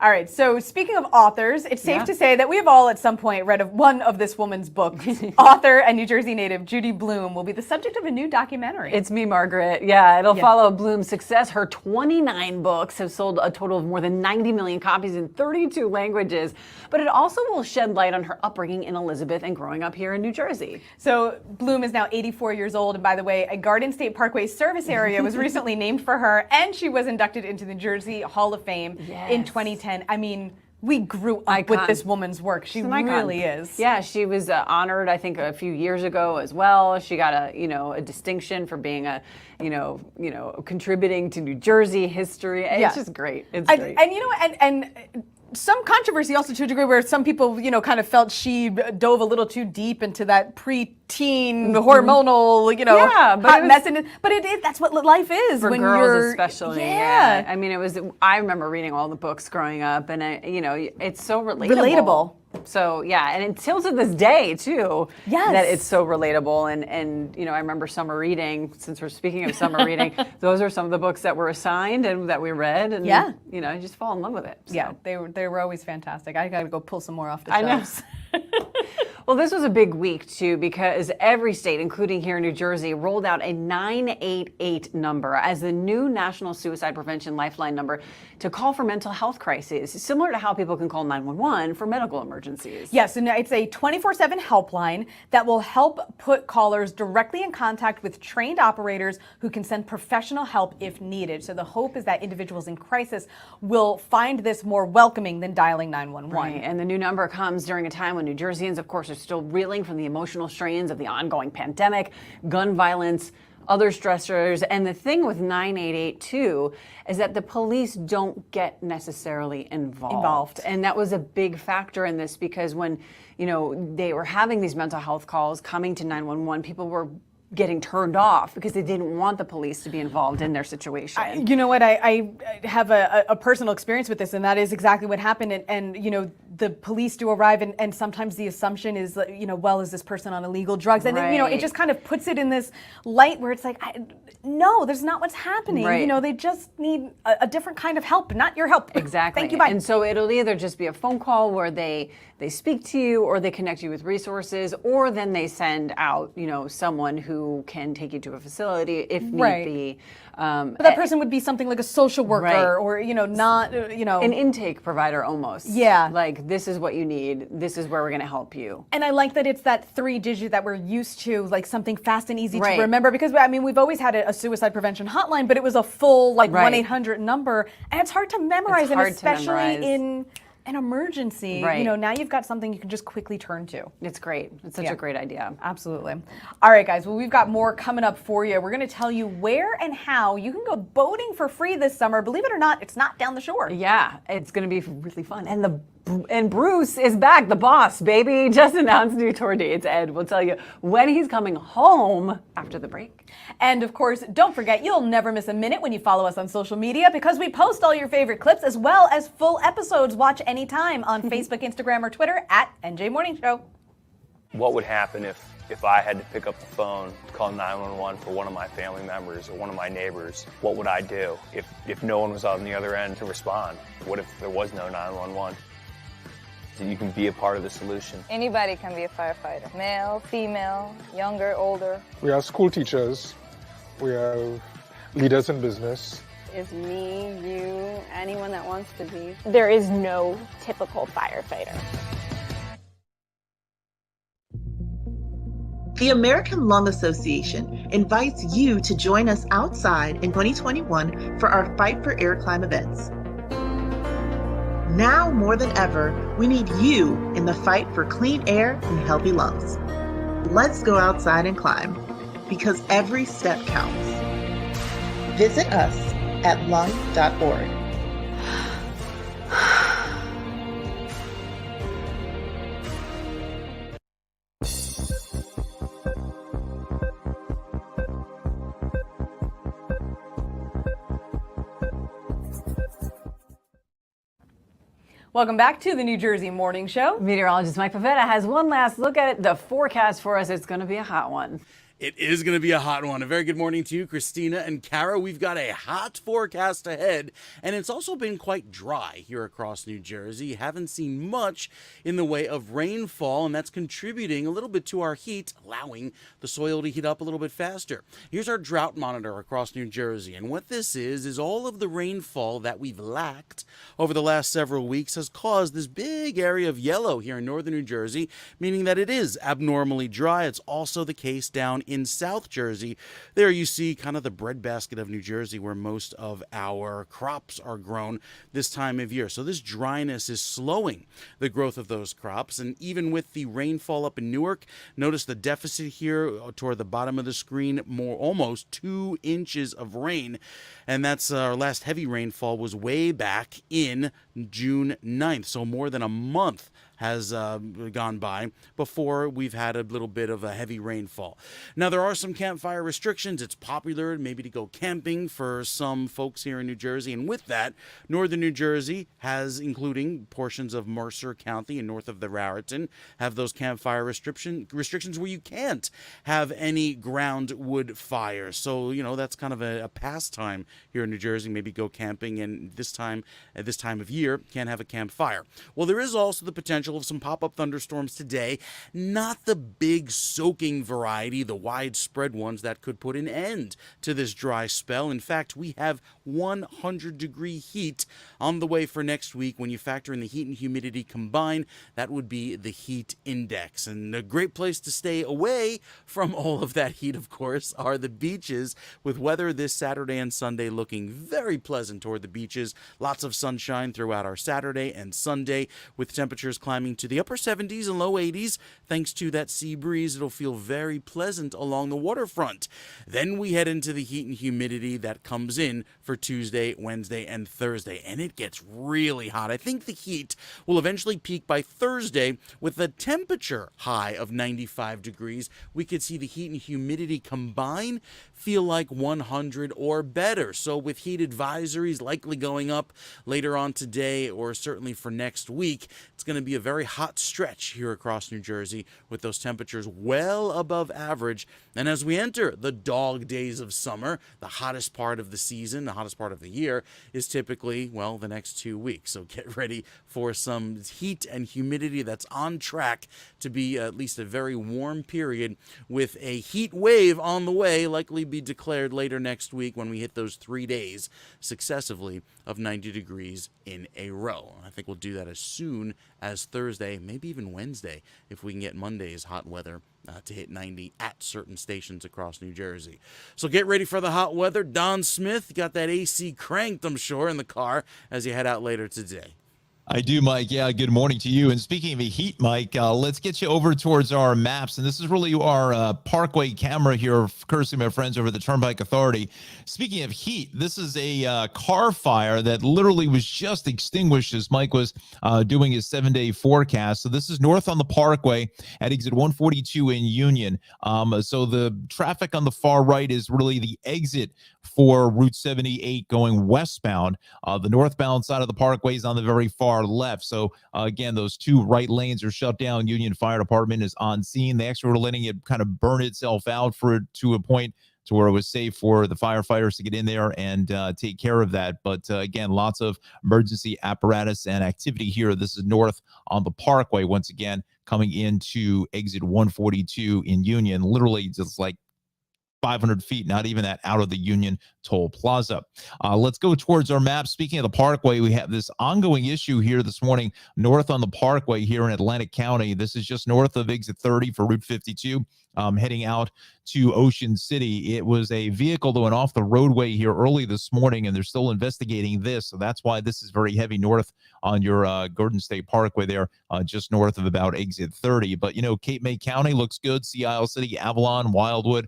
All right, so speaking of authors, it's safe to say that we have all at some point read one of this woman's books. Author and New Jersey native Judy Bloom will be the subject of a new documentary. It's me, Margaret. Yeah, it'll follow Bloom's success. Her 29 books have sold a total of more than 90 million copies in 32 languages. But it also will shed light on her upbringing in Elizabeth and growing up here in New Jersey. So Bloom is now 84 years old. And by the way, a Garden State Parkway service area was recently named for her. And she was inducted into the Jersey Hall of Fame in 2010. I mean, we grew up with this woman's work. She really is. Yeah, she was honored, I think, a few years ago as well. She got a distinction for being contributing to New Jersey history. It's just great. It's great. And some controversy also to a degree where some people, kind of felt she dove a little too deep into that preteen hormonal, hot mess. But that's what life is for when girls, you're, especially. Yeah. I mean, I remember reading all the books growing up, and it's so relatable. So and until to this day too, that it's so relatable. And I remember summer reading. Since we're speaking of summer reading, those are some of the books that were assigned and that we read. And I just fall in love with it. So. Yeah, they were always fantastic. I got to go pull some more off the shelves. Well, this was a big week, too, because every state, including here in New Jersey, rolled out a 988 number as the new national suicide prevention lifeline number to call for mental health crises, similar to how people can call 911 for medical emergencies. Yes, and it's a 24/7 helpline that will help put callers directly in contact with trained operators who can send professional help if needed. So the hope is that individuals in crisis will find this more welcoming than dialing 911. Right, and the new number comes during a time when New Jerseyans, of course, are still reeling from the emotional strains of the ongoing pandemic, gun violence, other stressors. And the thing with 988 too is that the police don't get necessarily involved. And that was a big factor in this because when, they were having these mental health calls coming to 911, people were getting turned off because they didn't want the police to be involved in their situation. You know what? I have a personal experience with this, and that is exactly what happened. And the police do arrive, and sometimes the assumption is, well, is this person on illegal drugs? And it just kind of puts it in this light where it's like, no, there's not what's happening. Right. They just need a different kind of help, not your help. Exactly. Thank you, bye. And so it'll either just be a phone call where they speak to you, or they connect you with resources, or then they send out, someone who can take you to a facility if need be. But that person would be something like a social worker, or not an intake provider almost. Yeah, like this is what you need. This is where we're going to help you. And I like that it's that 3-digit that we're used to, like something fast and easy to remember. Because we've always had a suicide prevention hotline, but it was a full 1-800 number, and it's hard to memorize, especially in an emergency. Now you've got something you can just quickly turn to. It's great. It's such a great idea. Absolutely. All right, guys. Well, we've got more coming up for you. We're going to tell you where and how you can go boating for free this summer. Believe it or not, it's not down the shore. Yeah, it's going to be really fun. And Bruce is back, the boss, baby. Just announced new tour dates. Ed will tell you when he's coming home after the break. And of course, don't forget, you'll never miss a minute when you follow us on social media because we post all your favorite clips as well as full episodes. Watch anytime on Facebook, Instagram, or Twitter at NJ Morning Show. What would happen if I had to pick up the phone, call 911 for one of my family members or one of my neighbors? What would I do if no one was on the other end to respond? What if there was no 911? You can be a part of the solution. Anybody can be a firefighter. Male, female, younger, older. We are school teachers. We have leaders in business. Is me, you, anyone that wants to be. There is no typical firefighter. The American Lung Association invites you to join us outside in 2021 for our Fight for Air Climb events. Now more than ever, we need you in the fight for clean air and healthy lungs. Let's go outside and climb, because every step counts. Visit us at lung.org. Welcome back to the New Jersey Morning Show. Meteorologist Mike Favetta has one last look at it. The forecast for us, it's going to be a hot one. It is going to be a hot one. A very good morning to you, Christina and Kara. We've got a hot forecast ahead, and it's also been quite dry here across New Jersey. Haven't seen much in the way of rainfall, and that's contributing a little bit to our heat, allowing the soil to heat up a little bit faster. Here's our drought monitor across New Jersey, and what this is all of the rainfall that we've lacked over the last several weeks has caused this big area of yellow here in northern New Jersey, meaning that it is abnormally dry. It's also the case down in South Jersey. There you see kind of the breadbasket of New Jersey where most of our crops are grown this time of year. So this dryness is slowing the growth of those crops. And even with the rainfall up in Newark, notice the deficit here toward the bottom of the screen, almost 2 inches of rain. And that's our last heavy rainfall was way back in June 9th. So more than a month has gone by before we've had a little bit of a heavy rainfall. Now, there are some campfire restrictions. It's popular maybe to go camping for some folks here in New Jersey. And with that, northern New Jersey has, including portions of Mercer County and north of the Raritan, have those campfire restrictions where you can't have any ground wood fires. So, you know, that's kind of a pastime here in New Jersey. Maybe go camping, and at this time of year, can't have a campfire. Well, there is also the potential of some pop-up thunderstorms today. Not the big soaking variety, the widespread ones that could put an end to this dry spell. In fact, we have 100-degree heat on the way for next week. When you factor in the heat and humidity combined, that would be the heat index. And a great place to stay away from all of that heat, of course, are the beaches, with weather this Saturday and Sunday looking very pleasant toward the beaches. Lots of sunshine throughout our Saturday and Sunday, with temperatures climbing to the upper 70s and low 80s. Thanks to that sea breeze, it'll feel very pleasant along the waterfront. Then we head into the heat and humidity that comes in for Tuesday, Wednesday, and Thursday, and it gets really hot. I think the heat will eventually peak by Thursday with a temperature high of 95 degrees. We could see the heat and humidity combine feel like 100 or better. So with heat advisories likely going up later on today or certainly for next week, it's going to be a very hot stretch here across New Jersey with those temperatures well above average. And as we enter the dog days of summer, the hottest part of the season, the hottest part of the year, is typically, well, the next 2 weeks. So get ready for some heat and humidity that's on track to be at least a very warm period, with a heat wave on the way, likely be declared later next week when we hit those 3 days successively of 90 degrees in a row. I think we'll do that as soon as Thursday, maybe even Wednesday, if we can get Monday's hot weather to hit 90 at certain stations across New Jersey. So get ready for the hot weather. Don Smith, got that AC cranked, I'm sure, in the car as you head out later today. I do, Mike. Yeah, good morning to you. And speaking of the heat, Mike, let's get you over towards our maps. And this is really our Parkway camera here, courtesy of my friends over at the Turnpike Authority. Speaking of heat, this is a car fire that literally was just extinguished as Mike was doing his 7-day forecast. So this is north on the Parkway at exit 142 in Union. So the traffic on the far right is really the exit for Route 78 going westbound. The northbound side of the Parkway is on the very far left. So again, those 2 right lanes are shut down. Union Fire Department is on scene. They actually were letting it kind of burn itself out to a point to where it was safe for the firefighters to get in there and take care of that. But again, lots of emergency apparatus and activity here. This is north on the Parkway, once again, coming into exit 142 in Union, literally just like 500 feet, not even that, out of the Union Toll Plaza. Let's go towards our map. Speaking of the Parkway, we have this ongoing issue here this morning, north on the Parkway here in Atlantic County. This is just north of exit 30 for Route 52. heading out to Ocean City. It was a vehicle that went off the roadway here early this morning, and they're still investigating this. So that's why this is very heavy north on your Garden State Parkway there, just north of about exit 30. But, Cape May County looks good. Sea Isle City, Avalon, Wildwood,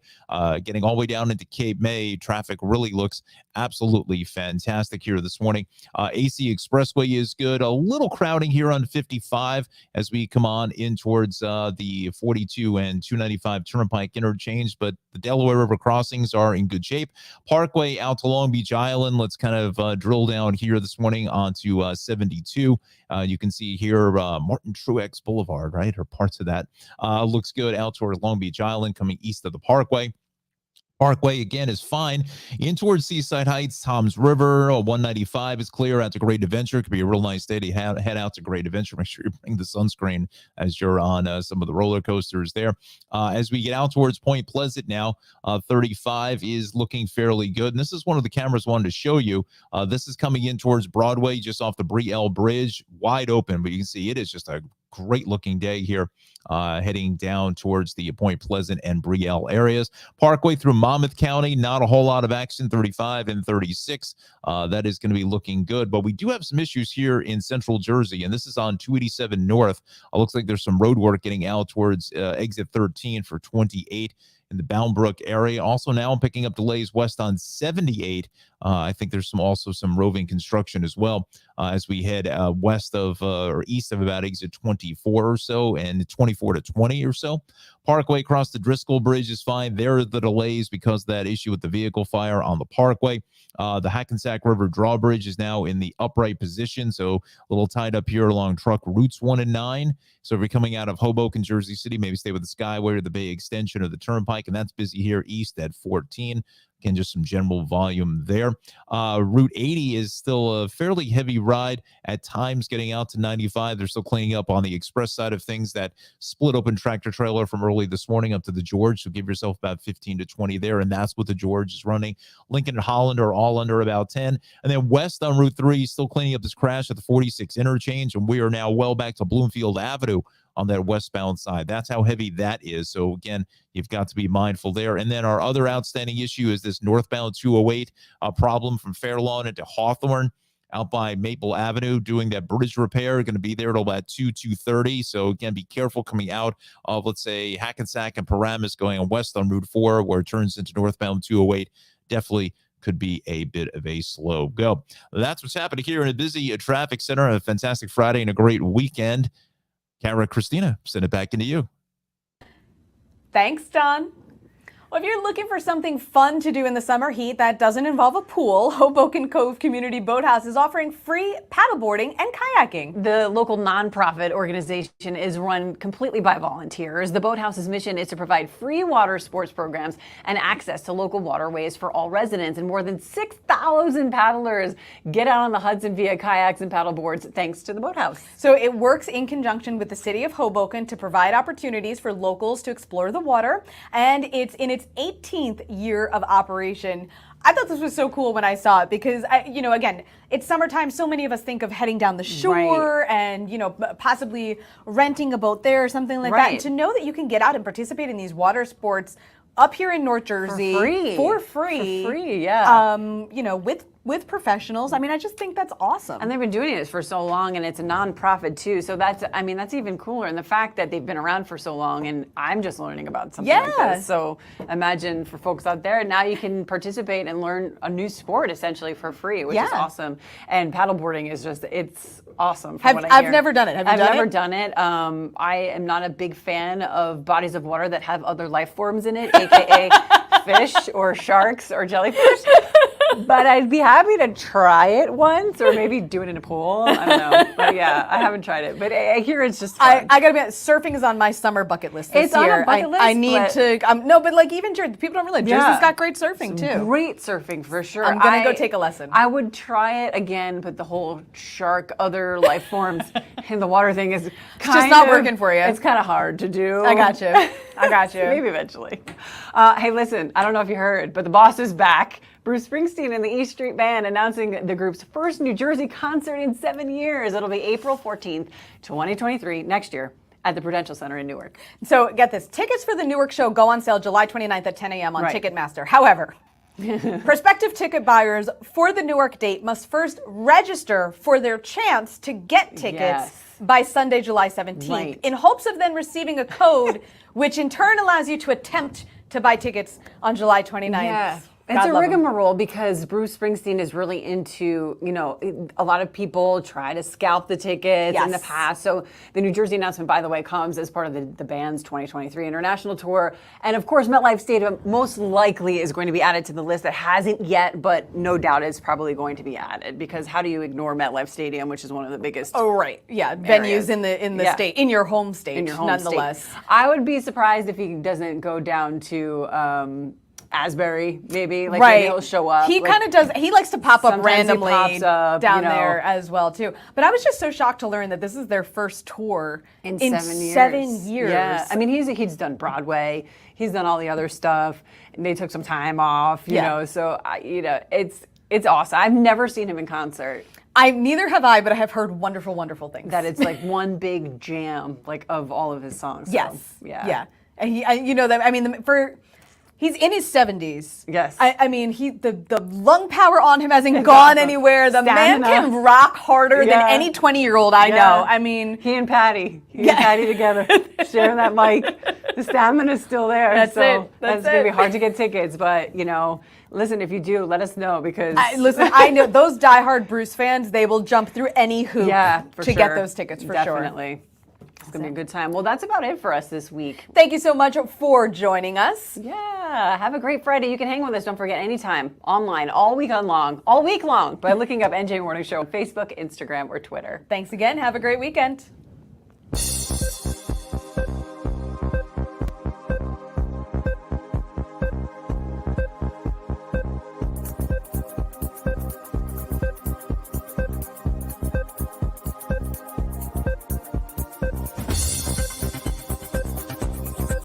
getting all the way down into Cape May. Traffic really looks absolutely fantastic here this morning. AC Expressway is good. A little crowding here on 55 as we come on in towards the 42 and 295 Turnpike interchange, but the Delaware River crossings are in good shape. Parkway out to Long Beach Island. Let's kind of drill down here this morning onto 72. You can see here Martin Truex Boulevard, right? Or parts of that looks good out toward Long Beach Island coming east of the Parkway. Parkway, again, is fine. In towards Seaside Heights, Toms River, 195 is clear out to Great Adventure. Could be a real nice day to head out to Great Adventure. Make sure you bring the sunscreen as you're on some of the roller coasters there. As we get out towards Point Pleasant now, 35 is looking fairly good. And this is one of the cameras I wanted to show you. This is coming in towards Broadway, just off the Brielle Bridge, wide open. But you can see it is just a great looking day here, heading down towards the Point Pleasant and Brielle areas. Parkway through Monmouth County, not a whole lot of action, 35 and 36. That is going to be looking good, but we do have some issues here in central Jersey, and this is on 287 North. Looks like there's some road work getting out towards exit 13 for 28 in the Boundbrook area. Also now I'm picking up delays west on 78. I think there's also some roving construction as well as we head west of or east of about exit 24 or so and 24 to 20 or so. Parkway across the Driscoll Bridge is fine. There are the delays because of that issue with the vehicle fire on the Parkway. The Hackensack River Drawbridge is now in the upright position, so a little tied up here along truck routes 1 and 9. So if you're coming out of Hoboken, Jersey City, maybe stay with the Skyway or the Bay Extension or the Turnpike, and that's busy here east at 14. Again, just some general volume there. Route 80 is still a fairly heavy ride at times getting out to 95. They're still cleaning up on the express side of things. That split open tractor trailer from early this morning up to the George. So give yourself about 15 to 20 there. And that's what the George is running. Lincoln and Holland are all under about 10. And then west on Route 3, still cleaning up this crash at the 46 interchange. And we are now well back to Bloomfield Avenue on that westbound side. That's how heavy that is. So again, you've got to be mindful there. And then our other outstanding issue is this northbound 208 problem from Fairlawn into Hawthorne out by Maple Avenue, doing that bridge repair. Going to be there till about 2:30. So again, be careful coming out of, let's say, Hackensack and Paramus going west on Route 4, where it turns into northbound 208. Definitely could be a bit of a slow go. That's what's happening here in a busy traffic center. A fantastic Friday and a great weekend. Kara, Christina, send it back into you. Thanks, Don. Well, if you're looking for something fun to do in the summer heat that doesn't involve a pool, Hoboken Cove Community Boathouse is offering free paddleboarding and kayaking. The local nonprofit organization is run completely by volunteers. The Boathouse's mission is to provide free water sports programs and access to local waterways for all residents. And more than 6,000 paddlers get out on the Hudson via kayaks and paddleboards thanks to the Boathouse. So it works in conjunction with the city of Hoboken to provide opportunities for locals to explore the water. And it's in its 18th year of operation. I thought this was so cool when I saw it because, again, it's summertime. So many of us think of heading down the shore and, possibly renting a boat there or something like that. And to know that you can get out and participate in these water sports up here in North Jersey for free, yeah. With professionals. I mean, I just think that's awesome. And they've been doing this for so long, and it's a nonprofit too. So that's even cooler. And the fact that they've been around for so long, and I'm just learning about something like this. So imagine for folks out there, now you can participate and learn a new sport essentially for free, which is awesome. And paddleboarding is it's awesome. I've never done it. Have you I've done it? never done it. I am not a big fan of bodies of water that have other life forms in it, aka fish or sharks or jellyfish. But I'd be happy to try it once, or maybe do it in a pool. I don't know. But yeah, I haven't tried it. But I hear it's just fun. I gotta be honest, surfing is on my summer bucket list this year. It's on a bucket list. I need to. No, but like even Jersey, people don't realize Jersey's got great surfing too. Great surfing for sure. I'm gonna go take a lesson. I would try it again, but the whole shark, other life forms in the water thing is just not working for you. It's kind of hard to do. I got you. I got you. Maybe eventually. Hey, listen, I don't know if you heard, but the boss is back. Bruce Springsteen and the E Street Band announcing the group's first New Jersey concert in 7 years. It'll be April 14th, 2023, next year, at the Prudential Center in Newark. So get this, tickets for the Newark show go on sale July 29th at 10 a.m. on Ticketmaster. However, prospective ticket buyers for the Newark date must first register for their chance to get tickets by Sunday, July 17th, in hopes of then receiving a code, which in turn allows you to attempt to buy tickets on July 29th. Yeah. It's a rigmarole because Bruce Springsteen is really into, a lot of people try to scalp the tickets in the past. So the New Jersey announcement, by the way, comes as part of the band's 2023 international tour. And of course, MetLife Stadium most likely is going to be added to the list. That hasn't yet, but no doubt is probably going to be added, because how do you ignore MetLife Stadium, which is one of the biggest venues in the state, in your home state, nonetheless. State. I would be surprised if he doesn't go down to Asbury, maybe. Maybe he'll show up. He kind of does. He likes to pop up randomly down there as well, too. But I was just so shocked to learn that this is their first tour in 7 years. Yeah. I mean, he's done Broadway. He's done all the other stuff. And they took some time off, you know. So, it's awesome. I've never seen him in concert. Neither have I, but I have heard wonderful, wonderful things. That it's like one big jam, of all of his songs. Yes. So, yeah. And he's in his 70s. Yes. I mean, the lung power on him hasn't gone anywhere. The man can rock harder than any 20-year-old I know. I mean, he and Patty together, sharing that mic. The stamina's still there. That's going to be hard to get tickets, but listen, if you do, let us know, because I know those diehard Bruce fans, they will jump through any hoop to get those tickets for sure. Definitely. It's going to be a good time. Well, that's about it for us this week. Thank you so much for joining us. Yeah. Have a great Friday. You can hang with us. Don't forget, anytime, online, all week long, by looking up NJ Morning Show on Facebook, Instagram, or Twitter. Thanks again. Have a great weekend.